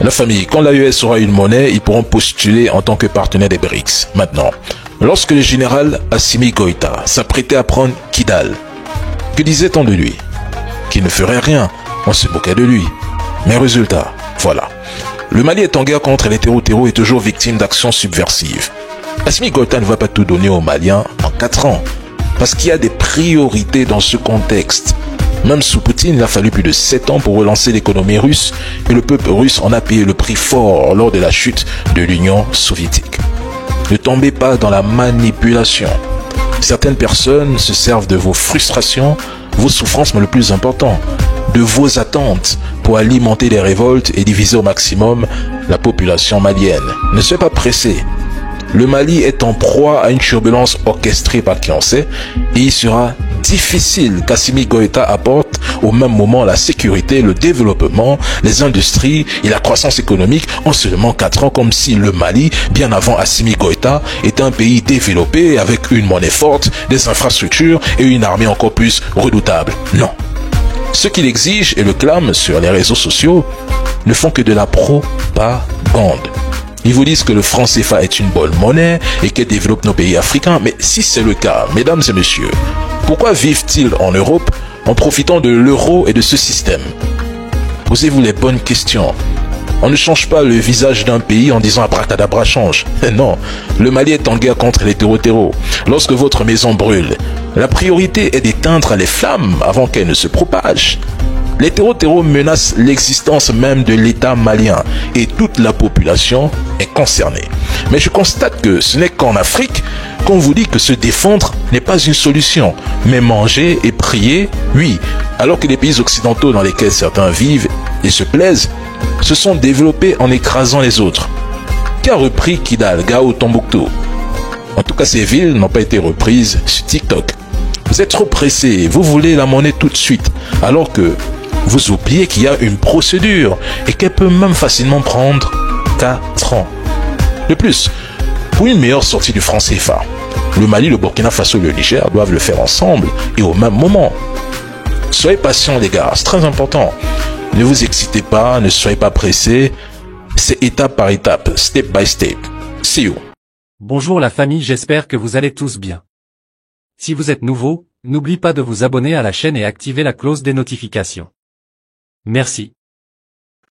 La famille, quand l'AES aura une monnaie, ils pourront postuler en tant que partenaire des BRICS. Maintenant, lorsque le général Assimi Goïta s'apprêtait à prendre Kidal, que disait-on de lui? Qu'il ne ferait rien, on se moquait de lui. Mais résultat, voilà. Le Mali est en guerre contre les terreaux et toujours victime d'actions subversives. Assimi Goïta ne va pas tout donner aux Maliens en 4 ans, parce qu'il y a des priorités dans ce contexte. Même sous Poutine, il a fallu plus de 7 ans pour relancer l'économie russe, et le peuple russe en a payé le prix fort lors de la chute de l'Union soviétique. Ne tombez pas dans la manipulation. Certaines personnes se servent de vos frustrations, vos souffrances, mais le plus important, de vos attentes pour alimenter les révoltes et diviser au maximum la population malienne. Ne soyez pas pressés. Le Mali est en proie à une turbulence orchestrée par qui on sait, et il sera difficile qu'Assimi Goïta apporte au même moment la sécurité, le développement, les industries et la croissance économique en seulement 4 ans, comme si le Mali, bien avant Assimi Goïta, était un pays développé avec une monnaie forte, des infrastructures et une armée encore plus redoutable. Non. Ceux qui l'exigent et le clament sur les réseaux sociaux ne font que de la propagande. Ils vous disent que le franc CFA est une bonne monnaie et qu'elle développe nos pays africains. Mais si c'est le cas, mesdames et messieurs, pourquoi vivent-ils en Europe en profitant de l'euro et de ce système? Posez-vous les bonnes questions. On ne change pas le visage d'un pays en disant abracadabra change. Non, le Mali est en guerre contre les terreaux. Lorsque votre maison brûle, la priorité est d'éteindre les flammes avant qu'elles ne se propagent. Les terreaux menacent l'existence même de l'État malien et toute la population est concernée. Mais je constate que ce n'est qu'en Afrique qu'on vous dit que se défendre n'est pas une solution, mais manger et prier, oui, alors que les pays occidentaux dans lesquels certains vivent et se plaisent se sont développés en écrasant les autres. Qui a repris Kidal, Gao, Tombouctou? En tout cas, ces villes n'ont pas été reprises sur TikTok. Vous êtes trop pressés, vous voulez la monnaie tout de suite, alors que vous oubliez qu'il y a une procédure et qu'elle peut même facilement prendre 4 ans. De plus, pour une meilleure sortie du franc CFA, le Mali, le Burkina Faso et le Niger doivent le faire ensemble et au même moment. Soyez patients les gars, c'est très important. Ne vous excitez pas, ne soyez pas pressés. C'est étape par étape, step by step. See you. Bonjour la famille, j'espère que vous allez tous bien. Si vous êtes nouveau, n'oubliez pas de vous abonner à la chaîne et activer la cloche des notifications. Merci.